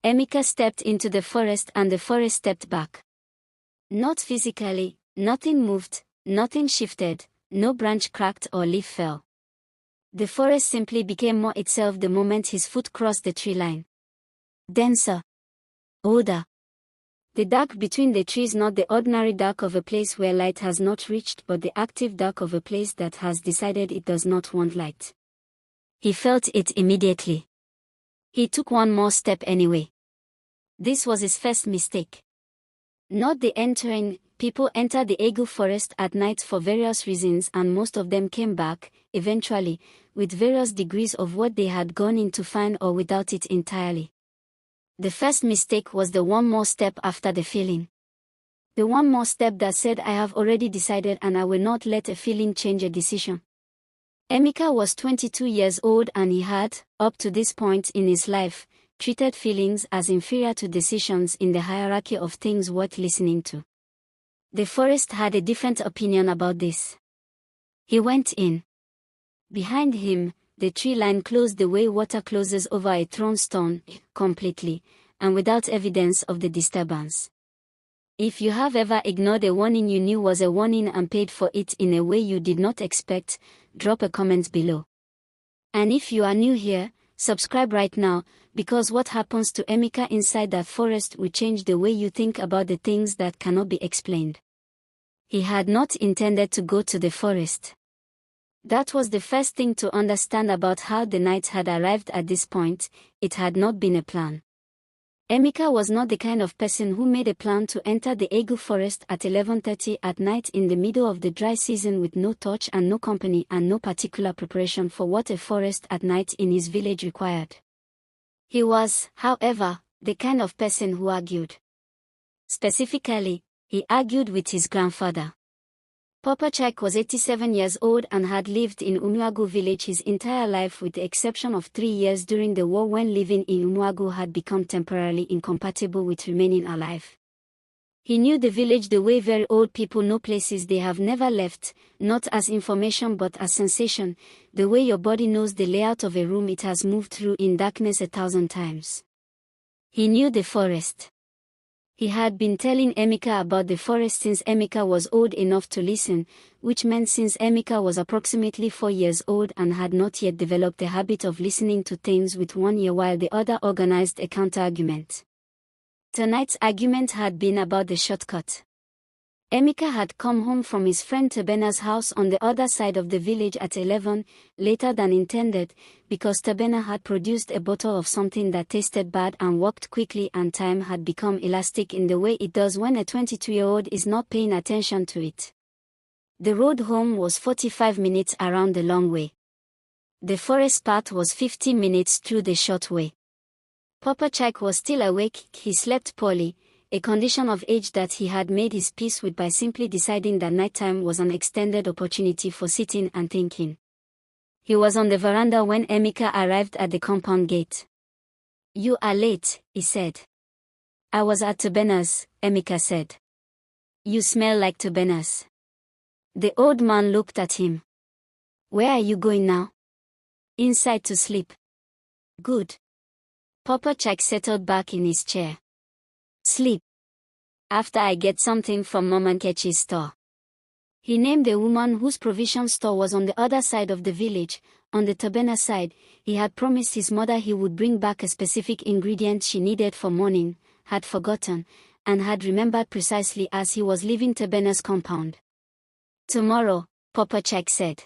Emika stepped into the forest and the forest stepped back. Not physically, nothing moved, nothing shifted, no branch cracked or leaf fell. The forest simply became more itself the moment his foot crossed the tree line. Denser. Older. The dark between the trees, not the ordinary dark of a place where light has not reached, but the active dark of a place that has decided it does not want light. He felt it immediately. He took one more step anyway. This was his first mistake. Not the entering. People enter the Egu forest at night for various reasons, and most of them came back, eventually, with various degrees of what they had gone in to find or without it entirely. The first mistake was the one more step after the feeling. The one more step that said, I have already decided and I will not let a feeling change a decision. Emika was 22 years old and he had, up to this point in his life, treated feelings as inferior to decisions in the hierarchy of things worth listening to. The forest had a different opinion about this. He went in. Behind him, the tree line closed the way water closes over a thrown stone, completely, and without evidence of the disturbance. If you have ever ignored a warning you knew was a warning and paid for it in a way you did not expect, drop a comment below. And if you are new here, subscribe right now, because what happens to Emika inside that forest will change the way you think about the things that cannot be explained. He had not intended to go to the forest. That was the first thing to understand about how the night had arrived at this point. It had not been a plan. Emika was not the kind of person who made a plan to enter the Egu forest at 11:30 at night in the middle of the dry season with no torch and no company and no particular preparation for what a forest at night in his village required. He was, however, the kind of person who argued. Specifically, he argued with his grandfather. Papa Chike was 87 years old and had lived in Umuagu village his entire life with the exception of 3 years during the war when living in Umuagu had become temporarily incompatible with remaining alive. He knew the village the way very old people know places they have never left, not as information but as sensation, the way your body knows the layout of a room it has moved through in darkness 1,000 times. He knew the forest. He had been telling Emika about the forest since Emika was old enough to listen, which meant since Emika was approximately 4 years old and had not yet developed the habit of listening to things with one ear while the other organized a counter-argument. Tonight's argument had been about the shortcut. Emika had come home from his friend Tabena's house on the other side of the village at 11, later than intended, because Tabena had produced a bottle of something that tasted bad and walked quickly and time had become elastic in the way it does when a 22-year-old is not paying attention to it. The road home was 45 minutes around the long way. The forest path was 50 minutes through the short way. Papa Chike was still awake, he slept poorly, a condition of age that he had made his peace with by simply deciding that nighttime was an extended opportunity for sitting and thinking. He was on the veranda when Emika arrived at the compound gate. "You are late," he said. "I was at Tabena's," Emika said. "You smell like Tabena's." The old man looked at him. "Where are you going now?" "Inside to sleep." "Good." Papa Chike settled back in his chair. "Sleep. After I get something from Mama Nkechi's store." He named a woman whose provision store was on the other side of the village. On the Tabena side, he had promised his mother he would bring back a specific ingredient she needed for morning, had forgotten, and had remembered precisely as he was leaving Tabena's compound. "Tomorrow," Papa Chike said.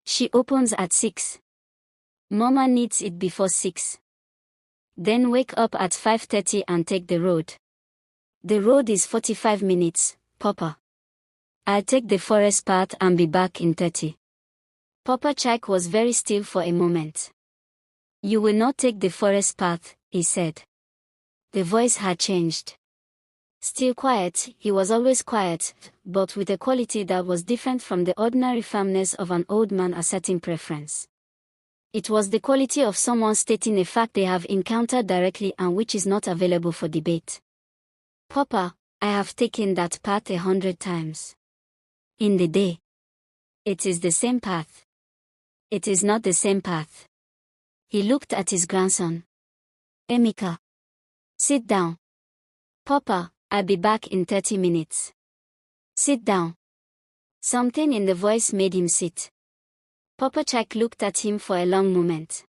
"She opens at 6. Mama needs it before 6. Then wake up at 5:30 and take the road. The road is 45 minutes, Papa. I'll take the forest path and be back in 30. Papa Chike was very still for a moment. "You will not take the forest path," he said. The voice had changed. Still quiet, he was always quiet, but with a quality that was different from the ordinary firmness of an old man asserting preference. It was the quality of someone stating a fact they have encountered directly and which is not available for debate. "Papa, I have taken that path 100 times. In the day. It is the same path." "It is not the same path." He looked at his grandson. "Emika. Sit down. Papa, I'll be back in 30 minutes. Sit down. Something in the voice made him sit. Papa Jack looked at him for a long moment.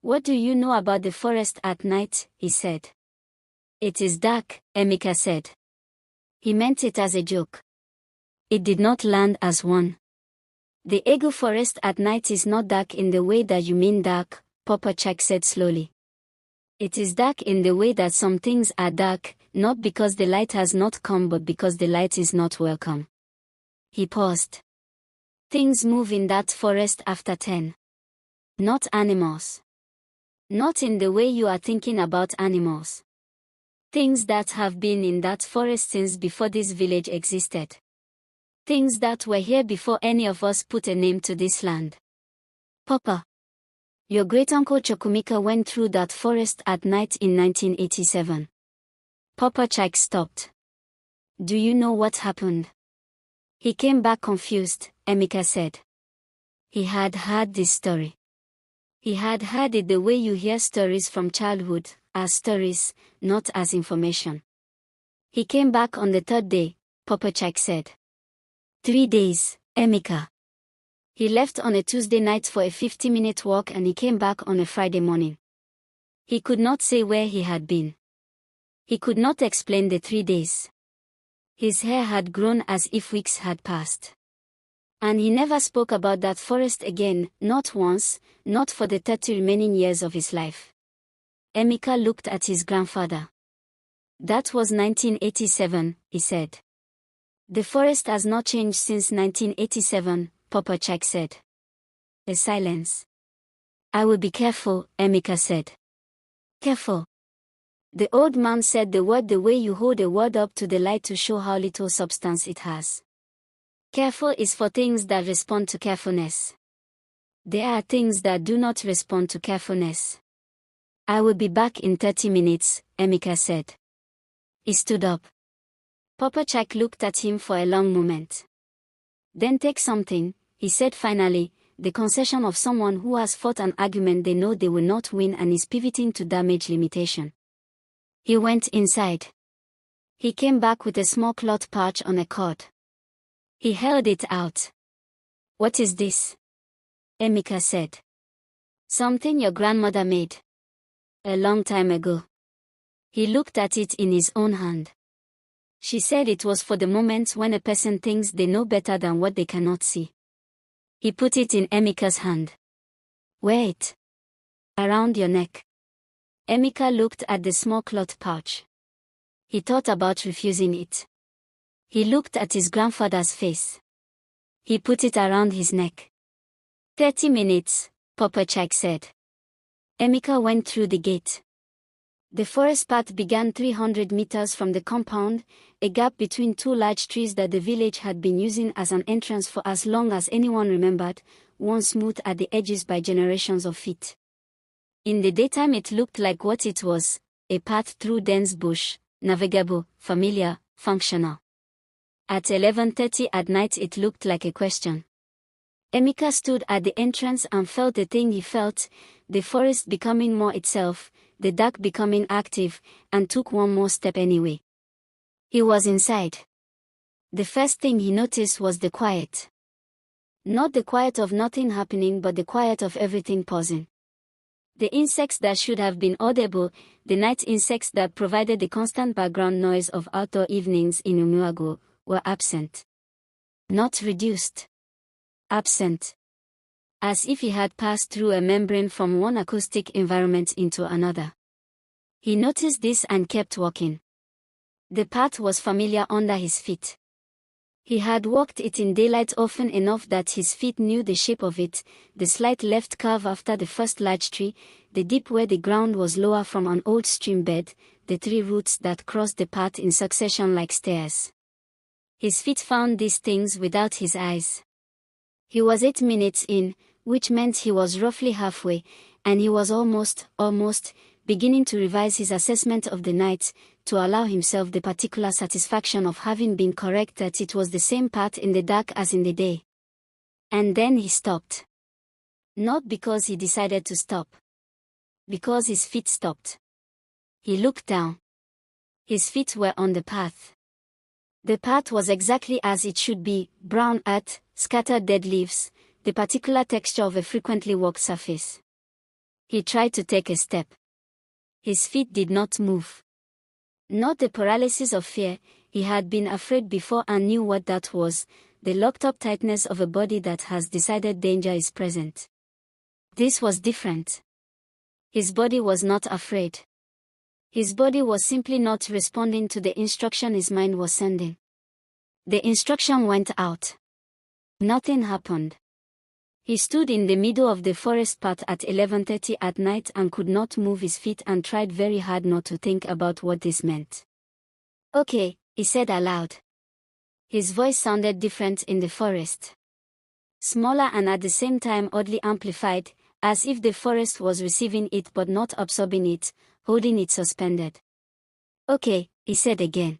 What do you know about the forest at night? He said. It is dark, Emika said. He meant it as a joke. It did not land as one. The Egu forest at night is not dark in the way that you mean dark, Papa Jack said slowly. It is dark in the way that some things are dark, not because the light has not come but because the light is not welcome. He paused. Things move in that forest after 10. Not animals. Not in the way you are thinking about animals. Things that have been in that forest since before this village existed. Things that were here before any of us put a name to this land. Papa. Your great-uncle Chukwumika went through that forest at night in 1987. Papa Jack stopped. Do you know what happened? He came back confused, Emika said. He had heard this story. He had heard it the way you hear stories from childhood, as stories, not as information. He came back on the third day, Papa Jack said. 3 days, Emika. He left on a Tuesday night for a 50-minute walk and he came back on a Friday morning. He could not say where he had been. He could not explain the 3 days. His hair had grown as if weeks had passed. And he never spoke about that forest again, not once, not for the 30 remaining years of his life. Emika looked at his grandfather. That was 1987, he said. The forest has not changed since 1987, Papa Jack said. A silence. I will be careful, Emika said. Careful. The old man said the word the way you hold a word up to the light to show how little substance it has. Careful is for things that respond to carefulness. There are things that do not respond to carefulness. I will be back in 30 minutes, Emika said. He stood up. Papa Jack looked at him for a long moment. Then take something, he said finally, the concession of someone who has fought an argument they know they will not win and is pivoting to damage limitation. He went inside. He came back with a small cloth pouch on a cord. He held it out. What is this? Emika said. Something your grandmother made. A long time ago. He looked at it in his own hand. She said it was for the moments when a person thinks they know better than what they cannot see. He put it in Emika's hand. Wear it. Around your neck. Emika looked at the small cloth pouch. He thought about refusing it. He looked at his grandfather's face. He put it around his neck. 30 minutes, Papa Jack said. Emika went through the gate. The forest path began 300 meters from the compound, a gap between two large trees that the village had been using as an entrance for as long as anyone remembered, worn smooth at the edges by generations of feet. In the daytime it looked like what it was, a path through dense bush, navigable, familiar, functional. At 11:30 at night it looked like a question. Emika stood at the entrance and felt the thing he felt, the forest becoming more itself, the dark becoming active, and took one more step anyway. He was inside. The first thing he noticed was the quiet. Not the quiet of nothing happening but the quiet of everything pausing. The insects that should have been audible, the night insects that provided the constant background noise of outdoor evenings in Umuago, were absent. Not reduced. Absent. As if he had passed through a membrane from one acoustic environment into another. He noticed this and kept walking. The path was familiar under his feet. He had walked it in daylight often enough that his feet knew the shape of it, the slight left curve after the first large tree, the dip where the ground was lower from an old stream bed, the three roots that crossed the path in succession like stairs. His feet found these things without his eyes. He was 8 minutes in, which meant he was roughly halfway, and he was almost, beginning to revise his assessment of the night, to allow himself the particular satisfaction of having been correct that it was the same path in the dark as in the day. And then he stopped. Not because he decided to stop. Because his feet stopped. He looked down. His feet were on the path. The path was exactly as it should be, brown earth, scattered dead leaves, the particular texture of a frequently walked surface. He tried to take a step. His feet did not move. Not the paralysis of fear, he had been afraid before and knew what that was, the locked-up tightness of a body that has decided danger is present. This was different. His body was not afraid. His body was simply not responding to the instruction his mind was sending. The instruction went out. Nothing happened. He stood in the middle of the forest path at 11:30 at night and could not move his feet and tried very hard not to think about what this meant. "Okay," he said aloud. His voice sounded different in the forest. Smaller and at the same time oddly amplified, as if the forest was receiving it but not absorbing it, holding it suspended. "Okay," he said again.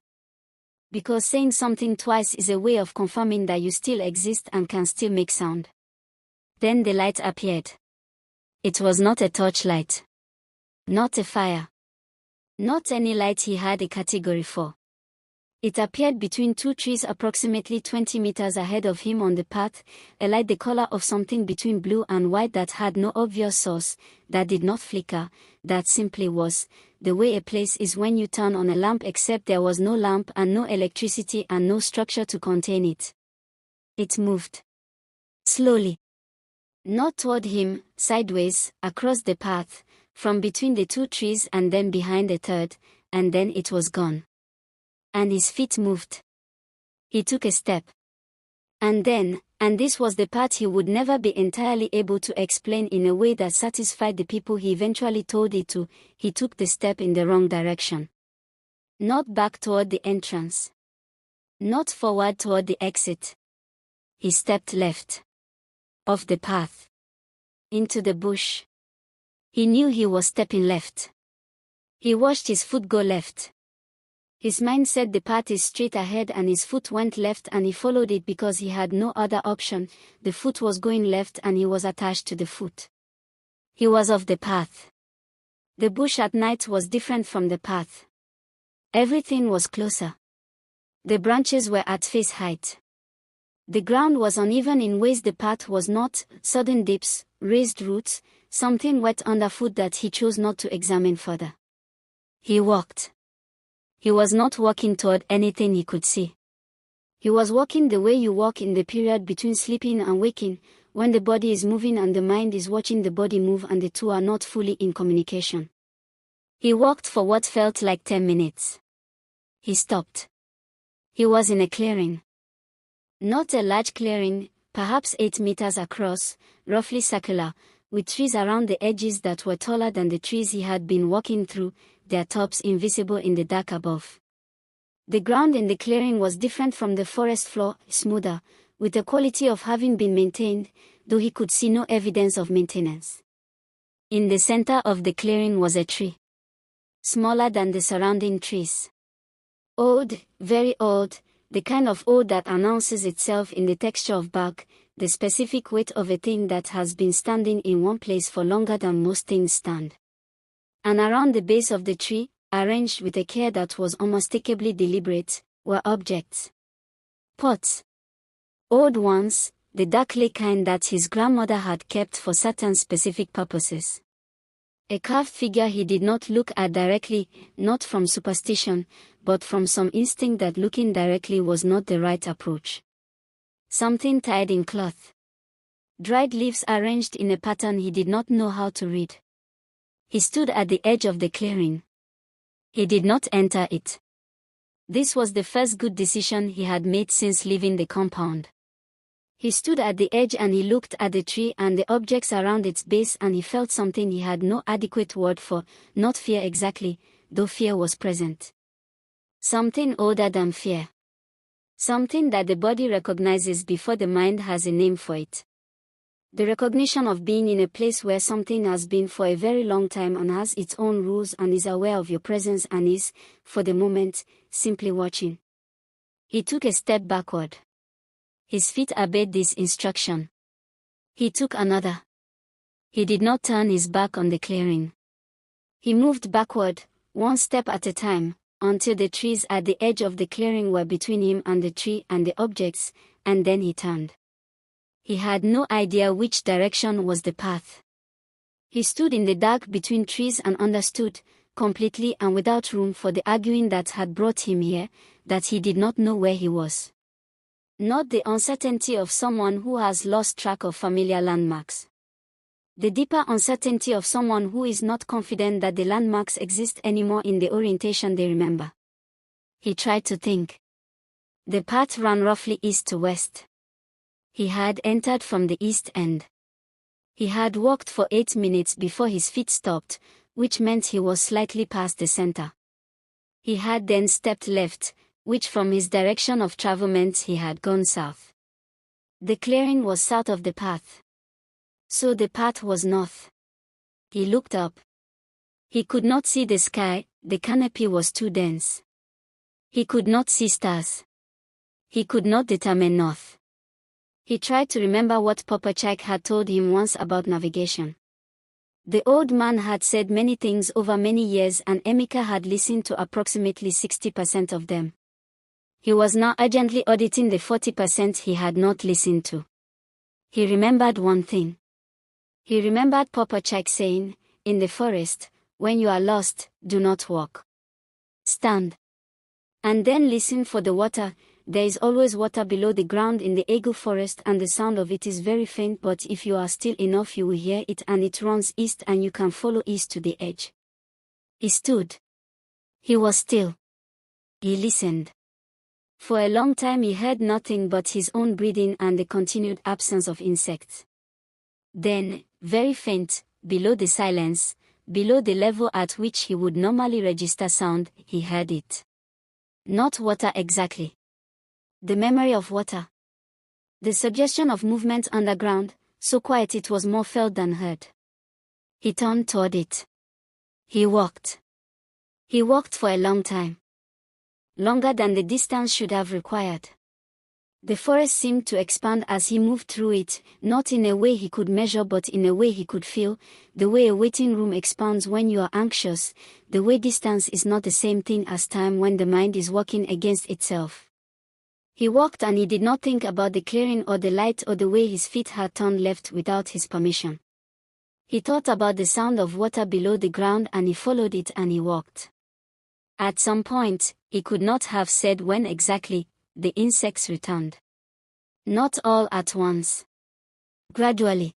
Because saying something twice is a way of confirming that you still exist and can still make sound. Then the light appeared. It was not a torchlight. Not a fire. Not any light he had a category for. It appeared between two trees approximately 20 meters ahead of him on the path, a light the color of something between blue and white that had no obvious source, that did not flicker, that simply was, the way a place is when you turn on a lamp except there was no lamp and no electricity and no structure to contain it. It moved. Slowly. Not toward him, sideways, across the path, from between the two trees and then behind a third, and then it was gone. And his feet moved. He took a step. And then, and this was the part he would never be entirely able to explain in a way that satisfied the people he eventually told it to, he took the step in the wrong direction. Not back toward the entrance. Not forward toward the exit. He stepped left. Off the path. Into the bush. He knew he was stepping left. He watched his foot go left. His mind said the path is straight ahead and his foot went left and he followed it because he had no other option, the foot was going left and he was attached to the foot. He was off the path. The bush at night was different from the path. Everything was closer. The branches were at face height. The ground was uneven in ways the path was not, sudden dips, raised roots, something wet underfoot that he chose not to examine further. He walked. He was not walking toward anything he could see. He was walking the way you walk in the period between sleeping and waking, when the body is moving and the mind is watching the body move and the two are not fully in communication. He walked for what felt like 10 minutes. He stopped. He was in a clearing. Not a large clearing, perhaps 8 meters across, roughly circular, with trees around the edges that were taller than the trees he had been walking through, their tops invisible in the dark above. The ground in the clearing was different from the forest floor, smoother, with the quality of having been maintained, though he could see no evidence of maintenance. In the center of the clearing was a tree. Smaller than the surrounding trees. Old, very old, the kind of old that announces itself in the texture of bark, the specific weight of a thing that has been standing in one place for longer than most things stand. And around the base of the tree, arranged with a care that was unmistakably deliberate, were objects. Pots. Old ones, the dark clay kind that his grandmother had kept for certain specific purposes. A carved figure he did not look at directly, not from superstition, but from some instinct that looking directly was not the right approach. Something tied in cloth. Dried leaves arranged in a pattern he did not know how to read. He stood at the edge of the clearing. He did not enter it. This was the first good decision he had made since leaving the compound. He stood at the edge and he looked at the tree and the objects around its base and he felt something he had no adequate word for, not fear exactly, though fear was present. Something older than fear. Something that the body recognizes before the mind has a name for it. The recognition of being in a place where something has been for a very long time and has its own rules and is aware of your presence and is, for the moment, simply watching. He took a step backward. His feet obeyed this instruction. He took another. He did not turn his back on the clearing. He moved backward, one step at a time, until the trees at the edge of the clearing were between him and the tree and the objects, and then he turned. He had no idea which direction was the path. He stood in the dark between trees and understood, completely and without room for the arguing that had brought him here, that he did not know where he was. Not the uncertainty of someone who has lost track of familiar landmarks. The deeper uncertainty of someone who is not confident that the landmarks exist anymore in the orientation they remember. He tried to think. The path ran roughly east to west. He had entered from the east end. He had walked for 8 minutes before his feet stopped, which meant he was slightly past the center. He had then stepped left, which from his direction of travel meant he had gone south. The clearing was south of the path. So the path was north. He looked up. He could not see the sky, the canopy was too dense. He could not see stars. He could not determine north. He tried to remember what Papa Chak had told him once about navigation. The old man had said many things over many years and Emeka had listened to approximately 60% of them. He was now urgently auditing the 40% he had not listened to. He remembered one thing. He remembered Papa Chak saying, "In the forest, when you are lost, do not walk. Stand. And then listen for the water. There is always water below the ground in the Egu forest and the sound of it is very faint, but if you are still enough you will hear it and it runs east and you can follow east to the edge." He stood. He was still. He listened. For a long time he heard nothing but his own breathing and the continued absence of insects. Then, very faint, below the silence, below the level at which he would normally register sound, he heard it. Not water exactly. The memory of water. The suggestion of movement underground, so quiet it was more felt than heard. He turned toward it. He walked. He walked for a long time. Longer than the distance should have required. The forest seemed to expand as he moved through it, not in a way he could measure but in a way he could feel, the way a waiting room expands when you are anxious, the way distance is not the same thing as time when the mind is working against itself. He walked and he did not think about the clearing or the light or the way his feet had turned left without his permission. He thought about the sound of water below the ground and he followed it and he walked. At some point, he could not have said when exactly, the insects returned. Not all at once. Gradually.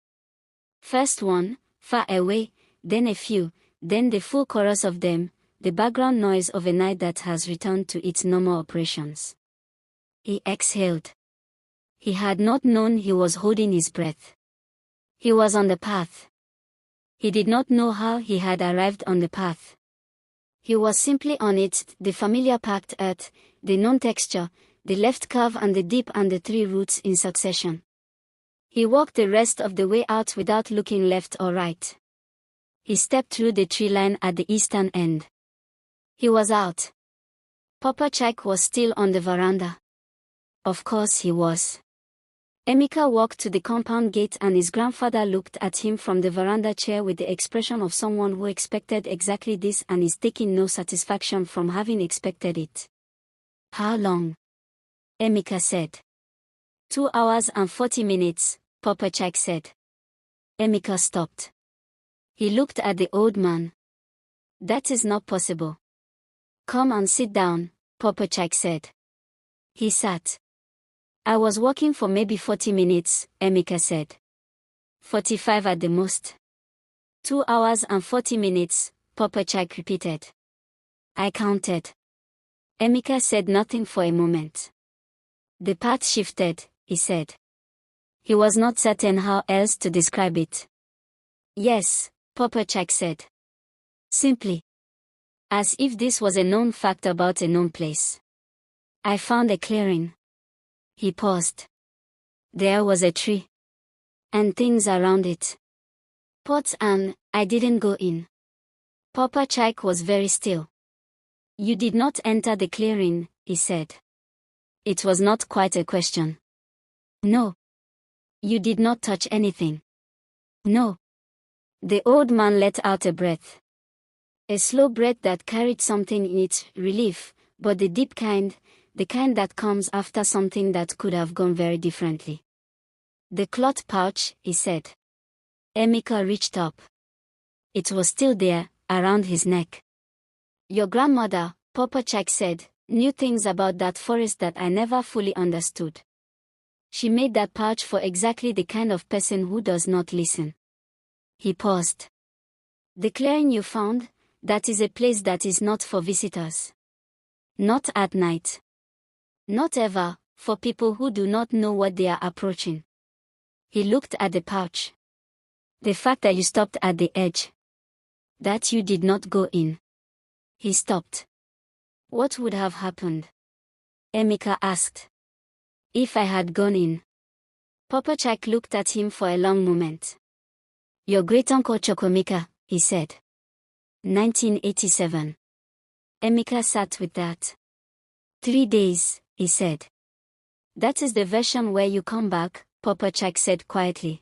First one, far away, then a few, then the full chorus of them, the background noise of a night that has returned to its normal operations. He exhaled. He had not known he was holding his breath. He was on the path. He did not know how he had arrived on the path. He was simply on it, the familiar packed earth, the known texture, the left curve and the dip and the 3 roots in succession. He walked the rest of the way out without looking left or right. He stepped through the tree line at the eastern end. He was out. Papa Chak was still on the veranda. Of course he was. Emeka walked to the compound gate and his grandfather looked at him from the veranda chair with the expression of someone who expected exactly this and is taking no satisfaction from having expected it. "How long?" Emeka said. 2 hours and 40 minutes, Papa Chak said. Emeka stopped. He looked at the old man. "That is not possible." "Come and sit down," Papa Chak said. He sat. "I was walking for maybe 40 minutes, Emeka said. 45 at the most." 2 hours and 40 minutes, Papa Chak repeated. "I counted." Emeka said nothing for a moment. "The path shifted," he said. He was not certain how else to describe it. "Yes," Papa Chak said. Simply. As if this was a known fact about a known place. "I found a clearing." He paused. There was a tree. And things around it. Pots and, I didn't go in. Papa Chak was very still. "You did not enter the clearing," he said. It was not quite a question. "No." "You did not touch anything." "No." The old man let out a breath. A slow breath that carried something in it, relief, but the deep kind, the kind that comes after something that could have gone very differently. The cloth pouch, he said. Emeka reached up. It was still there, around his neck. Your grandmother, Papa Chak said, knew things about that forest that I never fully understood. She made that pouch for exactly the kind of person who does not listen. He paused. The clearing you found, that is a place that is not for visitors. Not at night. Not ever, for people who do not know what they are approaching. He looked at the pouch. The fact that you stopped at the edge. That you did not go in. He stopped. What would have happened? Emeka asked. If I had gone in. Papa Chak looked at him for a long moment. Your great-uncle Chukwemeka, he said. 1987. Emeka sat with that. 3 days, he said. That is the version where you come back, Papa Chak said quietly.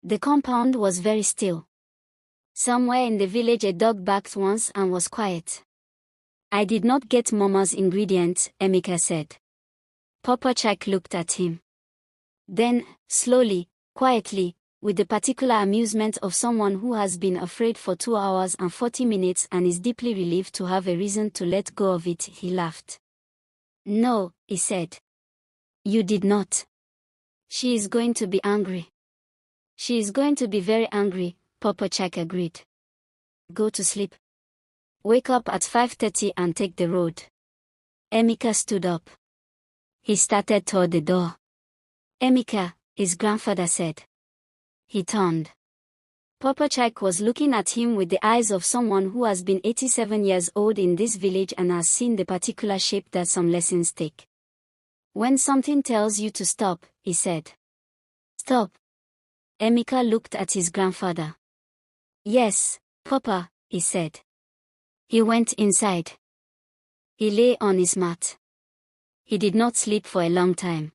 The compound was very still. Somewhere in the village a dog barked once and was quiet. I did not get Mama's ingredients, Emeka said. Papa Chak looked at him. Then, slowly, quietly, with the particular amusement of someone who has been afraid for 2 hours and 40 minutes and is deeply relieved to have a reason to let go of it, he laughed. No, he said. You did not. She is going to be angry. She is going to be very angry, Papa Chak agreed. Go to sleep. Wake up at 5:30 and take the road. Emeka stood up. He started toward the door. Emeka, his grandfather said. He turned. Papa Chak was looking at him with the eyes of someone who has been 87 years old in this village and has seen the particular shape that some lessons take. When something tells you to stop, he said. Stop. Emeka looked at his grandfather. Yes, Papa, he said. He went inside. He lay on his mat. He did not sleep for a long time.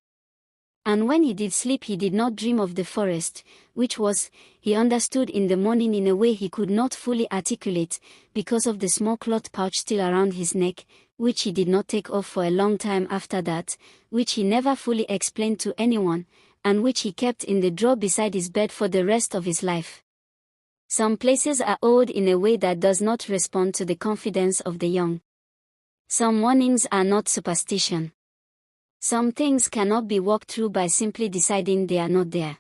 And when he did sleep he did not dream of the forest, which was, he understood in the morning in a way he could not fully articulate, because of the small cloth pouch still around his neck, which he did not take off for a long time after that, which he never fully explained to anyone, and which he kept in the drawer beside his bed for the rest of his life. Some places are old in a way that does not respond to the confidence of the young. Some warnings are not superstition. Some things cannot be walked through by simply deciding they are not there.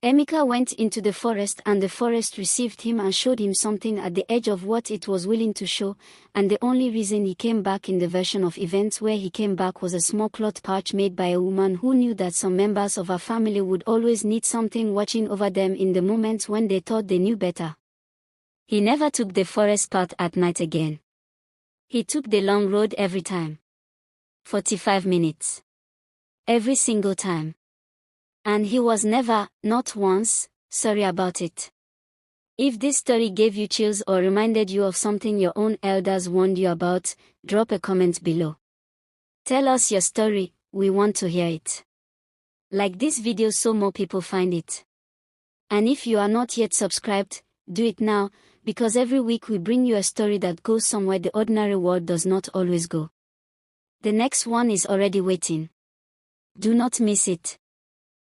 Emeka went into the forest and the forest received him and showed him something at the edge of what it was willing to show, and the only reason he came back in the version of events where he came back was a small cloth pouch made by a woman who knew that some members of her family would always need something watching over them in the moments when they thought they knew better. He never took the forest path at night again. He took the long road every time. 45 minutes. Every single time. And he was never, not once, sorry about it. If this story gave you chills or reminded you of something your own elders warned you about, drop a comment below. Tell us your story, we want to hear it. Like this video so more people find it. And if you are not yet subscribed, do it now, because every week we bring you a story that goes somewhere the ordinary world does not always go. The next one is already waiting. Do not miss it.